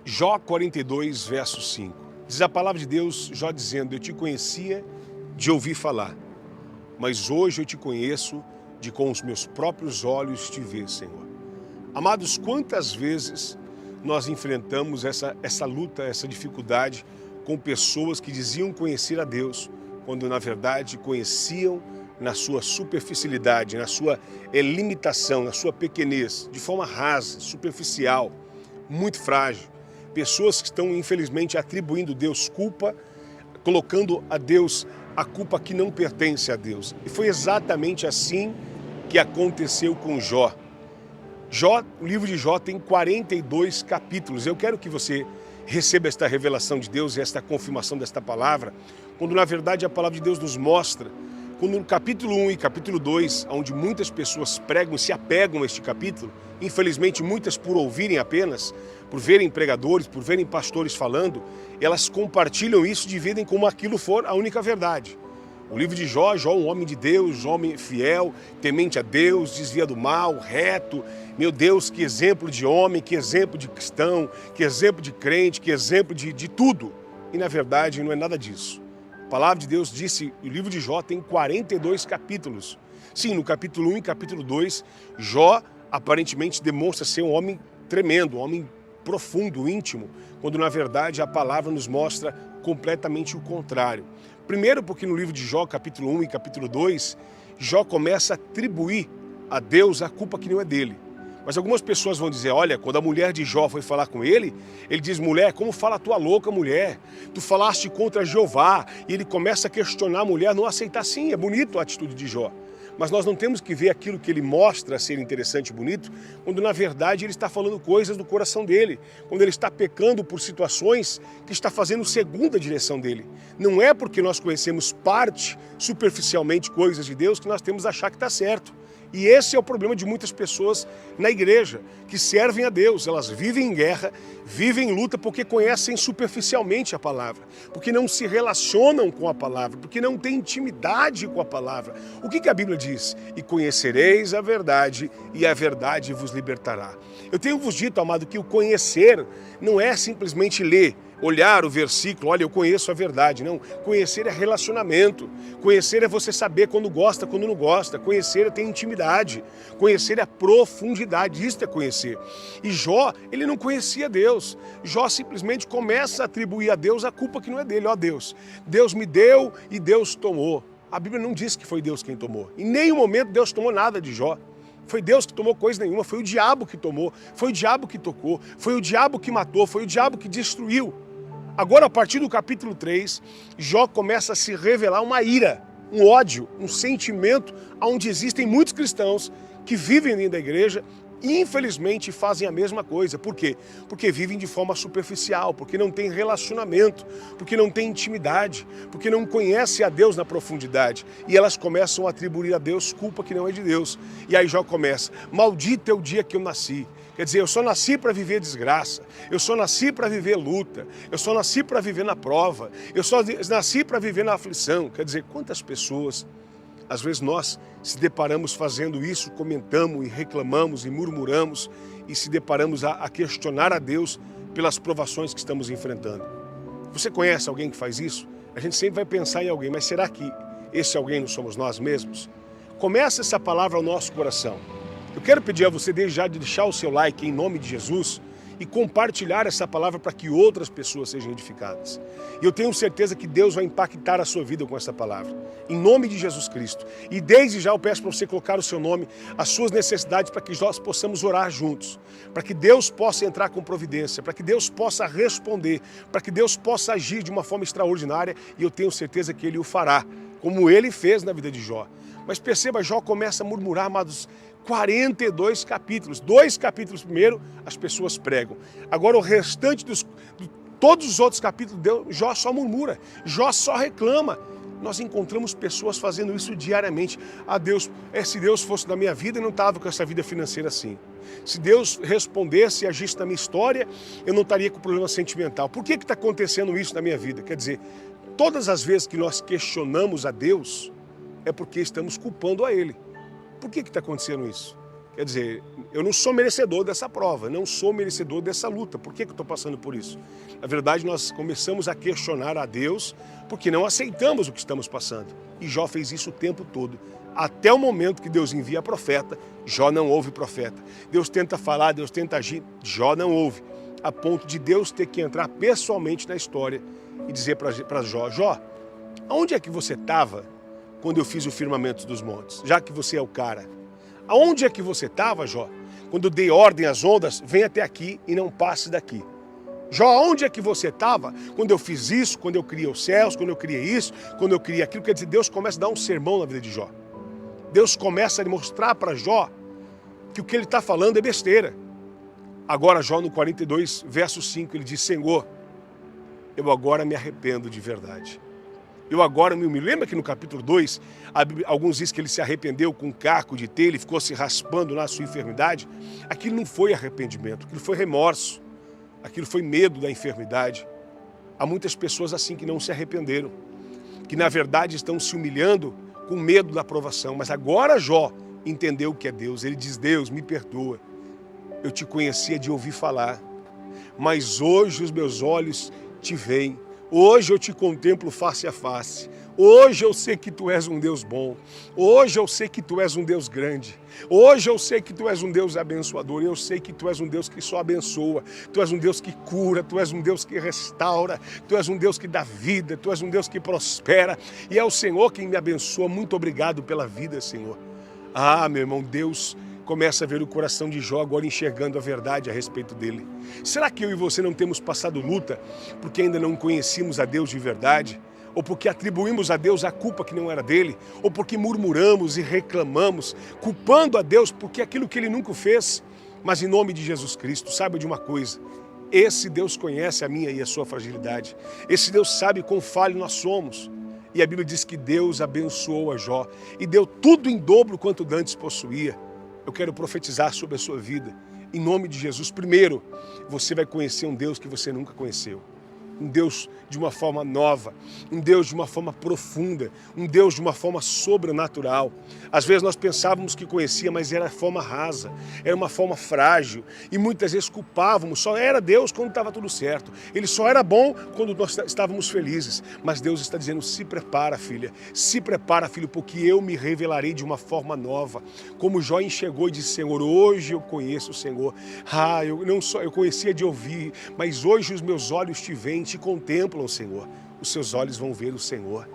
Jó 42, verso 5. Diz a palavra de Deus, Jó dizendo: eu te conhecia de ouvir falar, mas hoje eu te conheço de com os meus próprios olhos te ver, Senhor. Amados, quantas vezes nós enfrentamos essa luta, essa dificuldade com pessoas que diziam conhecer a Deus, quando na verdade conheciam na sua superficialidade, na sua limitação, na sua pequenez, de forma rasa, superficial, muito frágil. Pessoas que estão, infelizmente, atribuindo a Deus culpa, colocando a Deus a culpa que não pertence a Deus. E foi exatamente assim que aconteceu com Jó. O livro de Jó tem 42 capítulos. Eu quero que você receba esta revelação de Deus e esta confirmação desta palavra, quando na verdade a palavra de Deus nos mostra, quando no capítulo 1 e capítulo 2, onde muitas pessoas pregam e se apegam a este capítulo, infelizmente muitas por ouvirem apenas, por verem pregadores, por verem pastores falando, elas compartilham isso, dividem como aquilo for a única verdade. O livro de Jó, um homem de Deus, homem fiel, temente a Deus, desvia do mal, reto. Meu Deus, que exemplo de homem, que exemplo de cristão, que exemplo de crente, que exemplo de tudo. E na verdade não é nada disso. A palavra de Deus disse, o livro de Jó tem 42 capítulos. Sim, no capítulo 1 e capítulo 2, Jó aparentemente demonstra ser um homem tremendo, um homem profundo, íntimo, quando na verdade a palavra nos mostra completamente o contrário. Primeiro porque no livro de Jó, capítulo 1 e capítulo 2, Jó começa a atribuir a Deus a culpa que não é dele. Mas algumas pessoas vão dizer, olha, quando a mulher de Jó foi falar com ele diz, mulher, como fala a tua louca mulher? Tu falaste contra Jeová. E ele começa a questionar a mulher, não aceitar. Sim, é bonito a atitude de Jó. Mas nós não temos que ver aquilo que ele mostra ser interessante e bonito, quando na verdade ele está falando coisas do coração dele, quando ele está pecando por situações que está fazendo segundo a direção dele. Não é porque nós conhecemos parte, superficialmente, coisas de Deus, que nós temos que achar que está certo. E esse é o problema de muitas pessoas na igreja, que servem a Deus. Elas vivem em guerra, vivem em luta porque conhecem superficialmente a palavra, porque não se relacionam com a palavra, porque não têm intimidade com a palavra. O que a Bíblia diz? E conhecereis a verdade, e a verdade vos libertará. Eu tenho vos dito, amado, que o conhecer não é simplesmente ler, olhar o versículo, olha, eu conheço a verdade. Não, conhecer é relacionamento. Conhecer é você saber quando gosta, quando não gosta. Conhecer é ter intimidade. Conhecer é profundidade, isso é conhecer. E Jó, ele não conhecia Deus. Jó simplesmente começa a atribuir a Deus a culpa que não é dele. Ó Deus, Deus me deu e Deus tomou. A Bíblia não diz que foi Deus quem tomou. Em nenhum momento Deus tomou nada de Jó. Foi Deus que tomou coisa nenhuma, foi o diabo que tomou, foi o diabo que tocou, foi o diabo que matou, foi o diabo que destruiu. Agora, a partir do capítulo 3, Jó começa a se revelar uma ira, um ódio, um sentimento onde existem muitos cristãos que vivem dentro da igreja e, infelizmente, fazem a mesma coisa. Por quê? Porque vivem de forma superficial, porque não tem relacionamento, porque não tem intimidade, porque não conhecem a Deus na profundidade. E elas começam a atribuir a Deus culpa que não é de Deus. E aí Jó começa, maldito é o dia que eu nasci. Quer dizer, eu só nasci para viver desgraça, eu só nasci para viver luta, eu só nasci para viver na prova, eu só nasci para viver na aflição. Quer dizer, quantas pessoas, às vezes nós se deparamos fazendo isso, comentamos e reclamamos e murmuramos e se deparamos a questionar a Deus pelas provações que estamos enfrentando. Você conhece alguém que faz isso? A gente sempre vai pensar em alguém, mas será que esse alguém não somos nós mesmos? Começa essa palavra ao nosso coração. Eu quero pedir a você desde já de deixar o seu like em nome de Jesus e compartilhar essa palavra para que outras pessoas sejam edificadas. E eu tenho certeza que Deus vai impactar a sua vida com essa palavra, em nome de Jesus Cristo. E desde já eu peço para você colocar o seu nome, as suas necessidades, para que nós possamos orar juntos, para que Deus possa entrar com providência, para que Deus possa responder, para que Deus possa agir de uma forma extraordinária, e eu tenho certeza que Ele o fará, como Ele fez na vida de Jó. Mas perceba, Jó começa a murmurar, amados, 42 capítulos. 2 capítulos primeiro, as pessoas pregam. Agora o restante todos os outros capítulos, Jó só murmura, Jó só reclama. Nós encontramos pessoas fazendo isso diariamente. Ah, Deus, se Deus fosse na minha vida, eu não estava com essa vida financeira assim. Se Deus respondesse e agisse na minha história, eu não estaria com problema sentimental. Por que está acontecendo isso na minha vida? Quer dizer, todas as vezes que nós questionamos a Deus, é porque estamos culpando a Ele. Por que está acontecendo isso? Quer dizer, eu não sou merecedor dessa prova, não sou merecedor dessa luta. Por que eu estou passando por isso? Na verdade, nós começamos a questionar a Deus porque não aceitamos o que estamos passando. E Jó fez isso o tempo todo. Até o momento que Deus envia profeta, Jó não ouve profeta. Deus tenta falar, Deus tenta agir, Jó não ouve. A ponto de Deus ter que entrar pessoalmente na história e dizer para Jó, Jó, aonde é que você estava quando eu fiz o firmamento dos montes? Já que você é o cara. Aonde é que você estava, Jó? Quando eu dei ordem às ondas, vem até aqui e não passe daqui. Jó, aonde é que você estava quando eu fiz isso, quando eu criei os céus, quando eu criei isso, quando eu criei aquilo? Quer dizer, Deus começa a dar um sermão na vida de Jó. Deus começa a mostrar para Jó que o que ele está falando é besteira. Agora, Jó, no 42, verso 5, ele diz, Senhor, eu agora me arrependo de verdade. Eu agora me humilho. Lembra que no capítulo 2, alguns dizem que ele se arrependeu com um caco de telha, ele ficou se raspando na sua enfermidade? Aquilo não foi arrependimento, aquilo foi remorso, aquilo foi medo da enfermidade. Há muitas pessoas assim que não se arrependeram, que na verdade estão se humilhando com medo da aprovação. Mas agora Jó entendeu o que é Deus. Ele diz, Deus, me perdoa, eu te conhecia de ouvir falar, mas hoje os meus olhos te veem. Hoje eu te contemplo face a face. Hoje eu sei que tu és um Deus bom. Hoje eu sei que tu és um Deus grande. Hoje eu sei que tu és um Deus abençoador. Eu sei que tu és um Deus que só abençoa. Tu és um Deus que cura. Tu és um Deus que restaura. Tu és um Deus que dá vida. Tu és um Deus que prospera. E é o Senhor quem me abençoa. Muito obrigado pela vida, Senhor. Ah, meu irmão, Deus começa a ver o coração de Jó agora enxergando a verdade a respeito dele. Será que eu e você não temos passado luta porque ainda não conhecíamos a Deus de verdade? Ou porque atribuímos a Deus a culpa que não era dele? Ou porque murmuramos e reclamamos, culpando a Deus porque aquilo que ele nunca fez? Mas em nome de Jesus Cristo, saiba de uma coisa, esse Deus conhece a minha e a sua fragilidade. Esse Deus sabe quão falho nós somos. E a Bíblia diz que Deus abençoou a Jó e deu tudo em dobro quanto dantes possuía. Eu quero profetizar sobre a sua vida. Em nome de Jesus, primeiro, você vai conhecer um Deus que você nunca conheceu. Um Deus de uma forma nova, um Deus de uma forma profunda, um Deus de uma forma sobrenatural. Às vezes nós pensávamos que conhecia, mas era forma rasa, era uma forma frágil. E muitas vezes culpávamos, só era Deus quando estava tudo certo. Ele só era bom quando nós estávamos felizes. Mas Deus está dizendo, se prepara, filha, se prepara, filho, porque eu me revelarei de uma forma nova. Como Jó enxergou e disse, Senhor, hoje eu conheço o Senhor. Eu conhecia de ouvir, mas hoje os meus olhos te veem, te contemplam, Senhor. Os seus olhos vão ver o Senhor.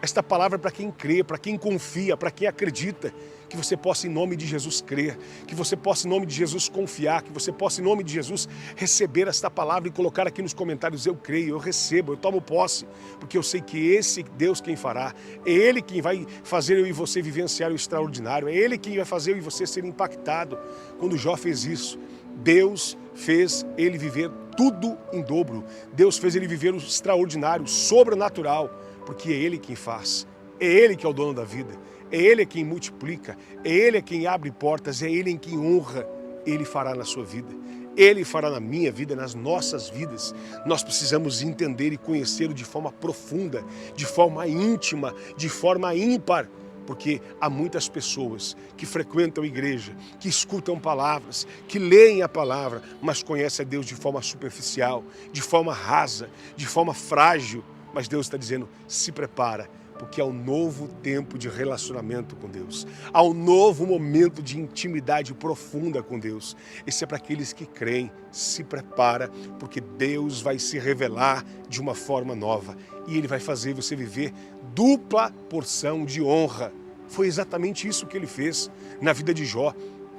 Esta palavra é para quem crê, para quem confia, para quem acredita. Que você possa, em nome de Jesus, crer. Que você possa, em nome de Jesus, confiar. Que você possa, em nome de Jesus, receber esta palavra e colocar aqui nos comentários, eu creio, eu recebo, eu tomo posse. Porque eu sei que esse Deus quem fará. É Ele quem vai fazer eu e você vivenciar o extraordinário. É Ele quem vai fazer eu e você ser impactado. Quando Jó fez isso, Deus fez ele viver tudo em dobro. Deus fez ele viver o extraordinário, o sobrenatural, porque é Ele quem faz. É Ele que é o dono da vida. É Ele quem multiplica. É Ele quem abre portas. É Ele em quem honra. Ele fará na sua vida. Ele fará na minha vida, nas nossas vidas. Nós precisamos entender e conhecê-lo de forma profunda, de forma íntima, de forma ímpar. Porque há muitas pessoas que frequentam a igreja, que escutam palavras, que leem a palavra, mas conhecem a Deus de forma superficial, de forma rasa, de forma frágil. Mas Deus está dizendo, se prepara, porque há um novo tempo de relacionamento com Deus. Há um novo momento de intimidade profunda com Deus. Esse é para aqueles que creem. Se prepara, porque Deus vai se revelar de uma forma nova. E Ele vai fazer você viver dupla porção de honra. Foi exatamente isso que Ele fez na vida de Jó.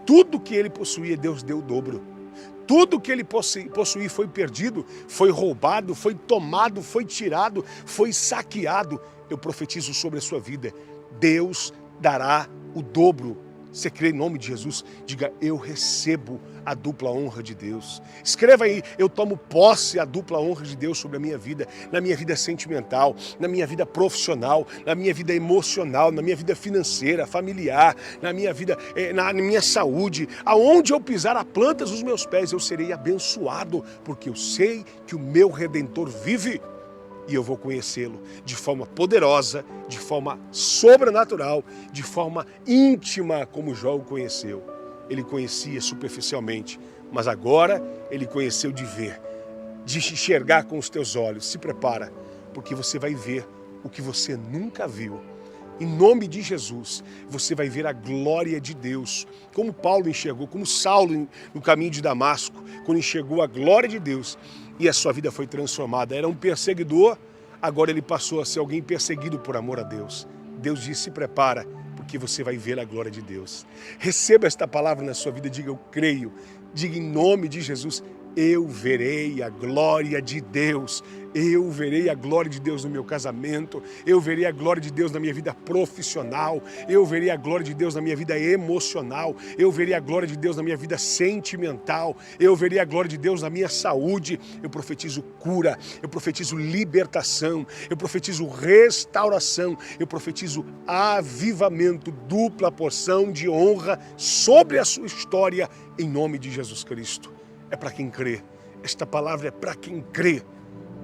Tudo que ele possuía, Deus deu o dobro. Tudo que ele possuía foi perdido, foi roubado, foi tomado, foi tirado, foi saqueado. Eu profetizo sobre a sua vida. Deus dará o dobro. Você crê em nome de Jesus? Diga, eu recebo a dupla honra de Deus. Escreva aí, eu tomo posse a dupla honra de Deus sobre a minha vida, na minha vida sentimental, na minha vida profissional, na minha vida emocional, na minha vida financeira, familiar, na minha vida, na minha saúde. Aonde eu pisar a planta dos meus pés, eu serei abençoado, porque eu sei que o meu Redentor vive. E eu vou conhecê-lo de forma poderosa, de forma sobrenatural, de forma íntima, como Jó o conheceu. ele conhecia superficialmente, mas agora ele conheceu de ver, de enxergar com os teus olhos. Se prepara, porque você vai ver o que você nunca viu. Em nome de Jesus, você vai ver a glória de Deus, como Paulo enxergou, como Saulo no caminho de Damasco, quando enxergou a glória de Deus e a sua vida foi transformada. Era um perseguidor, agora ele passou a ser alguém perseguido por amor a Deus. Deus disse: se prepara, porque você vai ver a glória de Deus. Receba esta palavra na sua vida, diga: eu creio. Diga em nome de Jesus: eu verei a glória de Deus. Eu verei a glória de Deus no meu casamento. Eu verei a glória de Deus na minha vida profissional. Eu verei a glória de Deus na minha vida emocional. Eu verei a glória de Deus na minha vida sentimental. Eu verei a glória de Deus na minha saúde. Eu profetizo cura. Eu profetizo libertação. Eu profetizo restauração. Eu profetizo avivamento, dupla porção de honra sobre a sua história, em nome de Jesus Cristo. É para quem crê. Esta palavra é para quem crê.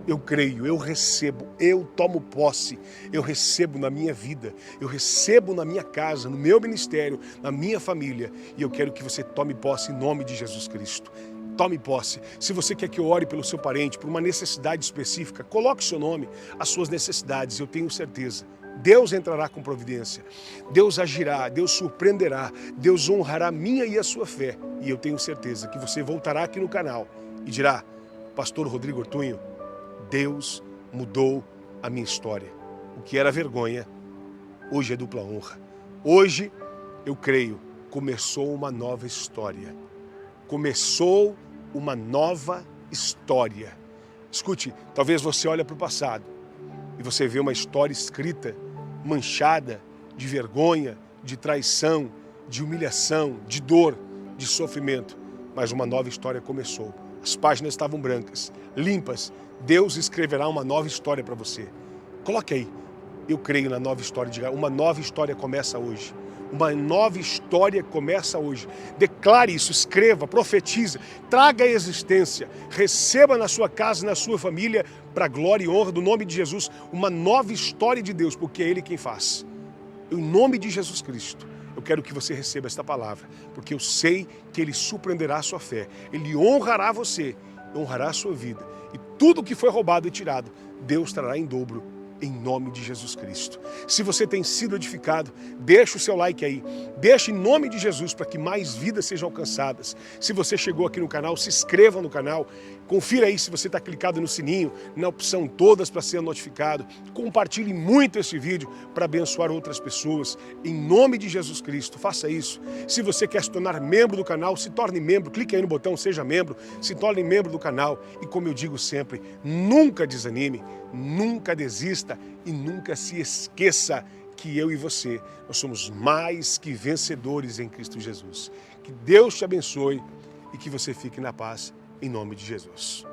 Eu creio, eu recebo, eu tomo posse, eu recebo na minha vida, eu recebo na minha casa, no meu ministério, na minha família. E eu quero que você tome posse em nome de Jesus Cristo. Tome posse. Se você quer que eu ore pelo seu parente, por uma necessidade específica, coloque o seu nome, as suas necessidades, eu tenho certeza. Deus entrará com providência, Deus agirá, Deus surpreenderá, Deus honrará a minha e a sua fé. E eu tenho certeza que você voltará aqui no canal e dirá: Pastor Rodrigo Ortunho, Deus mudou a minha história. O que era vergonha, hoje é dupla honra. Hoje, eu creio, começou uma nova história. Começou uma nova história. Escute, talvez você olhe para o passado e você vê uma história escrita, manchada de vergonha, de traição, de humilhação, de dor, de sofrimento. Mas uma nova história começou. As páginas estavam brancas, limpas. Deus escreverá uma nova história para você. Coloque aí: eu creio na nova história. Diga: uma nova história começa hoje. Uma nova história começa hoje. Declare isso, escreva, profetize, traga a existência, receba na sua casa, na sua família, para a glória e honra do nome de Jesus, uma nova história de Deus, porque é Ele quem faz. Em nome de Jesus Cristo, eu quero que você receba esta palavra, porque eu sei que Ele surpreenderá a sua fé, Ele honrará você, honrará a sua vida, e tudo que foi roubado e tirado, Deus trará em dobro, em nome de Jesus Cristo. Se você tem sido edificado, deixa o seu like aí, deixa em nome de Jesus para que mais vidas sejam alcançadas. Se você chegou aqui no canal, se inscreva no canal, confira aí se você está clicado no sininho, na opção todas para ser notificado, compartilhe muito esse vídeo para abençoar outras pessoas, em nome de Jesus Cristo, faça isso. Se você quer se tornar membro do canal, se torne membro, clique aí no botão Seja Membro, se torne membro do canal e, como eu digo sempre, nunca desanime, nunca desista e nunca se esqueça que eu e você, nós somos mais que vencedores em Cristo Jesus. Que Deus te abençoe e que você fique na paz, em nome de Jesus.